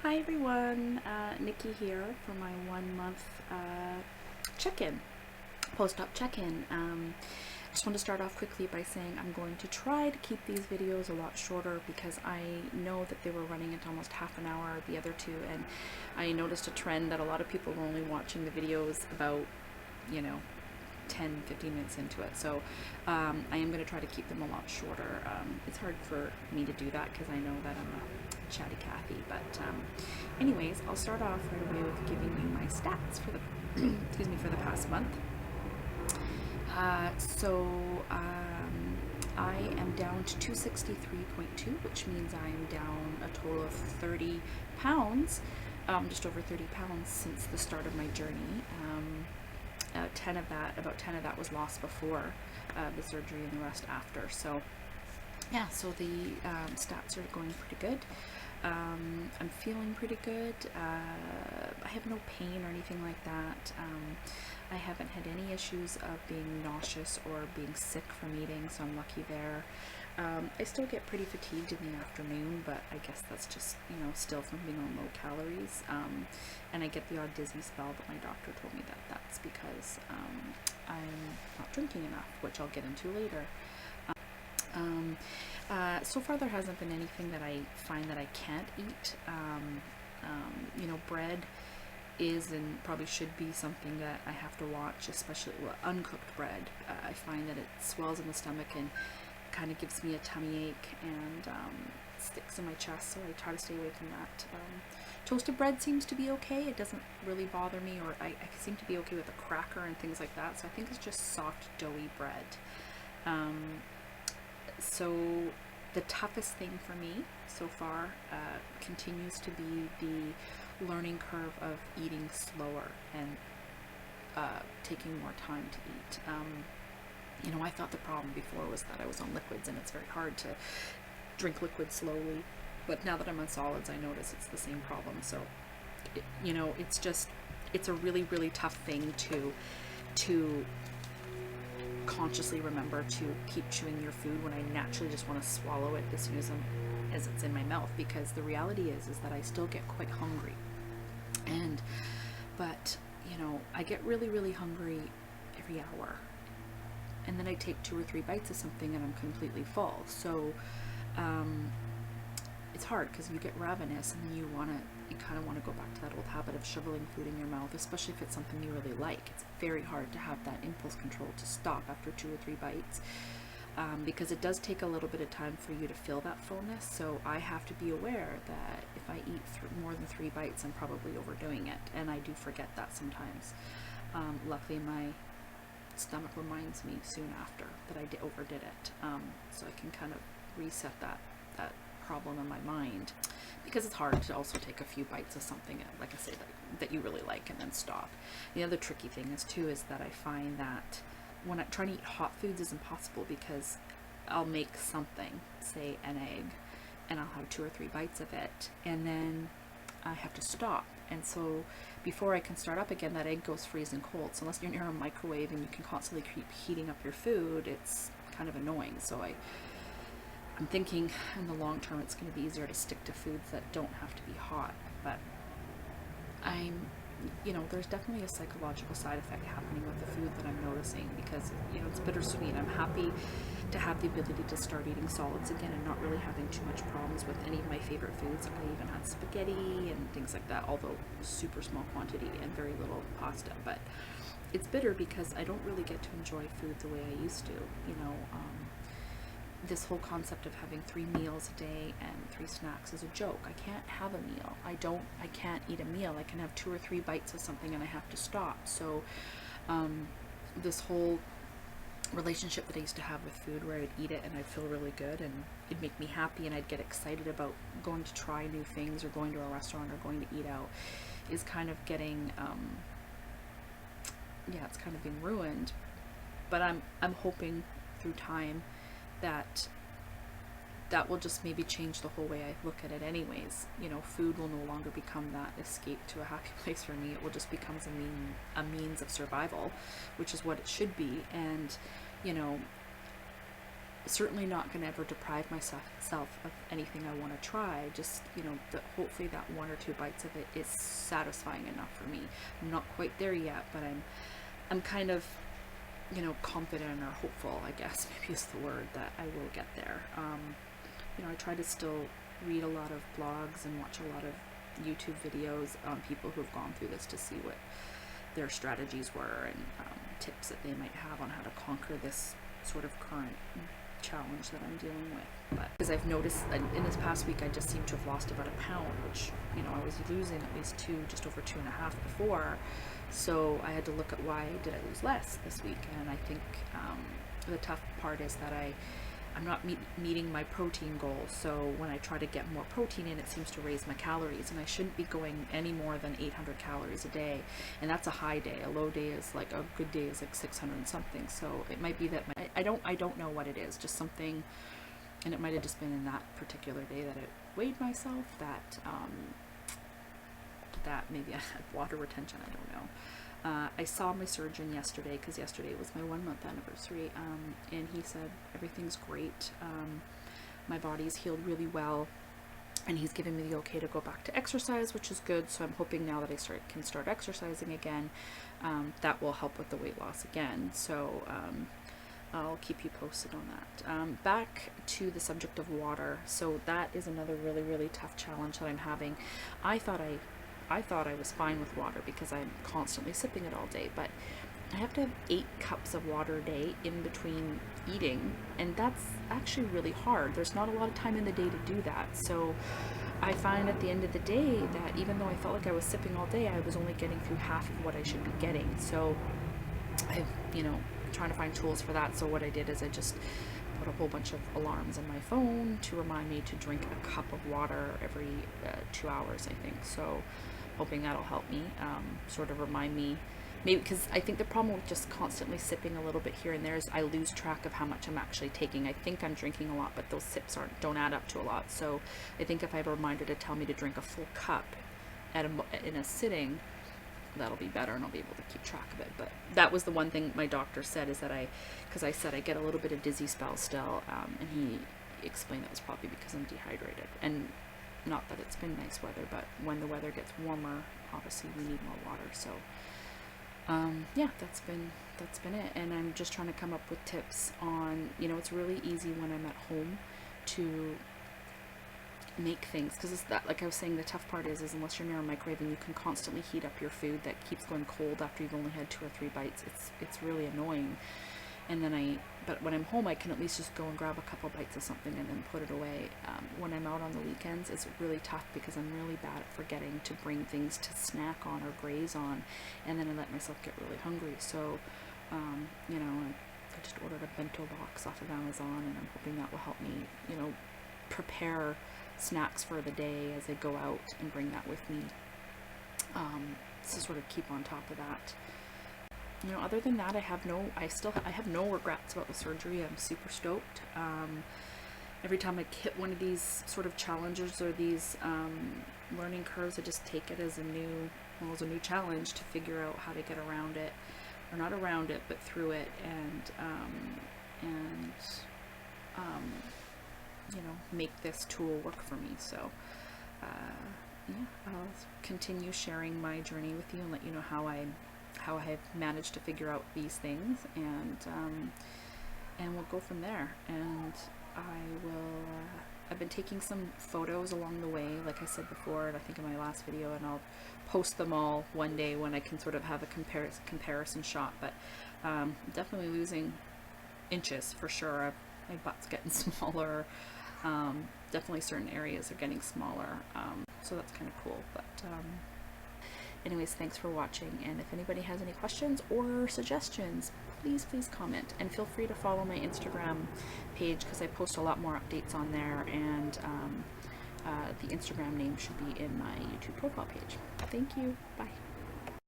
Hi everyone, Nikki here for my 1 month check-in, post-op check-in. I just want to start off quickly by saying I'm going to try to keep these videos a lot shorter because I know that they were running at almost half an hour, the other two, and I noticed a trend that a lot of people were only watching the videos about, 10-15 minutes into it. So I am going to try to keep them a lot shorter. It's hard for me to do that because I know that I'm a chatty Cathy, but anyways, I'll start off right away with giving you my stats for the excuse me, for the past month. I am down to 263.2, which means I am down a total of 30 pounds, just over 30 pounds since the start of my journey. About 10 of that was lost before the surgery and the rest after. So yeah, so the stats are going pretty good. I'm feeling pretty good. I have no pain or anything like that. I haven't had any issues of being nauseous or being sick from eating, so I'm lucky there. I still get pretty fatigued in the afternoon, but I guess that's just, still from being on low calories. And I get the odd dizzy spell, but my doctor told me that that's because I'm not drinking enough, which I'll get into later. So far there hasn't been anything that I find that I can't eat. Bread is and probably should be something that I have to watch, especially uncooked bread. I find that it swells in the stomach and kind of gives me a tummy ache and sticks in my chest, so I try to stay away from that. Toasted bread seems to be okay. It doesn't really bother me, or I seem to be okay with a cracker and things like that, so I think it's just soft, doughy bread. So the toughest thing for me so far continues to be the learning curve of eating slower and taking more time to eat. I thought the problem before was that I was on liquids and it's very hard to drink liquids slowly, but now that I'm on solids I notice it's the same problem. So it's a really, really tough thing to consciously remember to keep chewing your food when I naturally just want to swallow it as soon as it's in my mouth, because the reality is that I still get quite hungry, but I get really, really hungry every hour, and then I take 2 or 3 bites of something and I'm completely full. So it's hard because you get ravenous and you kind of want to go back to that old habit of shoveling food in your mouth, especially if it's something you really like. It's very hard to have that impulse control to stop after 2 or 3 bites, because it does take a little bit of time for you to feel that fullness. So I have to be aware that if I eat more than 3 bites, I'm probably overdoing it, and I do forget that sometimes. Luckily my stomach reminds me soon after that I overdid it, so I can kind of reset that problem in my mind, because it's hard to also take a few bites of something, like I say, that you really like and then stop. The other tricky thing is that I find that when I'm trying to eat hot foods is impossible, because I'll make something, say an egg, and I'll have 2 or 3 bites of it, and then I have to stop. And so before I can start up again, that egg goes freezing cold. So unless you're near a microwave and you can constantly keep heating up your food, it's kind of annoying. So I'm thinking in the long term it's going to be easier to stick to foods that don't have to be hot. But there's definitely a psychological side effect happening with the food that I'm noticing, because it's bittersweet. I'm happy to have the ability to start eating solids again and not really having too much problems with any of my favorite foods. I even had spaghetti and things like that, although super small quantity and very little pasta. But it's bitter because I don't really get to enjoy food the way I used to. This whole concept of having 3 meals a day and 3 snacks is a joke. I can't have a meal. I can't eat a meal. I can have 2 or 3 bites of something and I have to stop. So this whole relationship that I used to have with food, where I'd eat it and I'd feel really good and it'd make me happy and I'd get excited about going to try new things or going to a restaurant or going to eat out, is kind of getting it's kind of being ruined. But I'm hoping through time that will just maybe change the whole way I look at it anyways. Food will no longer become that escape to a happy place for me. It will just become a means of survival, which is what it should be. And certainly not going to ever deprive myself of anything I want to try. Just, you know, hopefully that 1 or 2 bites of it is satisfying enough for me. I'm not quite there yet, but I'm kind of, you know, confident or hopeful, I guess maybe is the word, that I will get there. You know, I try to still read a lot of blogs and watch a lot of YouTube videos on people who've gone through this to see what their strategies were and tips that they might have on how to conquer this sort of current challenge that I'm dealing with. But because I've noticed in this past week I just seem to have lost about a pound, which, you know, I was losing at least just over 2.5 before, so I had to look at why did I lose less this week. And I think the tough part is that I'm not meeting my protein goal, so when I try to get more protein in, it seems to raise my calories, and I shouldn't be going any more than 800 calories a day, and that's a high day. A low day is like, a good day is like 600 and something, so it might be that I don't know what it is, just something, and it might have just been in that particular day that it weighed myself, that maybe I had water retention, I don't know. I saw my surgeon yesterday, because yesterday was my 1-month anniversary, and he said everything's great. My body's healed really well, and he's giving me the okay to go back to exercise, which is good. So I'm hoping now that I can start exercising again, that will help with the weight loss again. So I'll keep you posted on that. Back to the subject of water. So that is another really, really tough challenge that I'm having. I thought I was fine with water because I'm constantly sipping it all day, but I have to have 8 cups of water a day in between eating, and that's actually really hard. There's not a lot of time in the day to do that. So I find at the end of the day that even though I felt like I was sipping all day, I was only getting through half of what I should be getting. So I've, you know, trying to find tools for that. So what I did is I just put a whole bunch of alarms on my phone to remind me to drink a cup of water every 2 hours, I think. So hoping that'll help me, sort of remind me, maybe, because I think the problem with just constantly sipping a little bit here and there is I lose track of how much I'm actually taking. I think I'm drinking a lot, but those sips don't add up to a lot. So I think if I have a reminder to tell me to drink a full cup in a sitting, that'll be better, and I'll be able to keep track of it. But that was the one thing my doctor said, is that because I said I get a little bit of dizzy spells still, and he explained that was probably because I'm dehydrated. And not that it's been nice weather, but when the weather gets warmer, obviously we need more water. So yeah, that's been it. And I'm just trying to come up with tips on, you know, it's really easy when I'm at home to make things, because it's that, like I was saying, the tough part is unless you're near a microwave and you can constantly heat up your food that keeps going cold after you've only had 2 or 3 bites, it's really annoying. And then but when I'm home, I can at least just go and grab a couple bites of something and then put it away. When I'm out on the weekends, it's really tough because I'm really bad at forgetting to bring things to snack on or graze on, and then I let myself get really hungry. So, you know, I just ordered a bento box off of Amazon, and I'm hoping that will help me, you know, prepare snacks for the day as I go out and bring that with me, to sort of keep on top of that. You know, other than that, I have no regrets about the surgery. I'm super stoked. Every time I hit one of these sort of challenges or these learning curves, I just take it as a new challenge to figure out how to get around it, or not around it, but through it, and you know, make this tool work for me. So yeah, I'll continue sharing my journey with you and let you know how I've managed to figure out these things, and we'll go from there. And I've been taking some photos along the way, like I said before, and I think in my last video, and I'll post them all one day when I can sort of have a comparison shot. But definitely losing inches for sure. My butt's getting smaller. Definitely certain areas are getting smaller. So that's kind of cool. But anyways, thanks for watching, and if anybody has any questions or suggestions, please comment, and feel free to follow my Instagram page, because I post a lot more updates on there, and the Instagram name should be in my YouTube profile page. Thank you. Bye.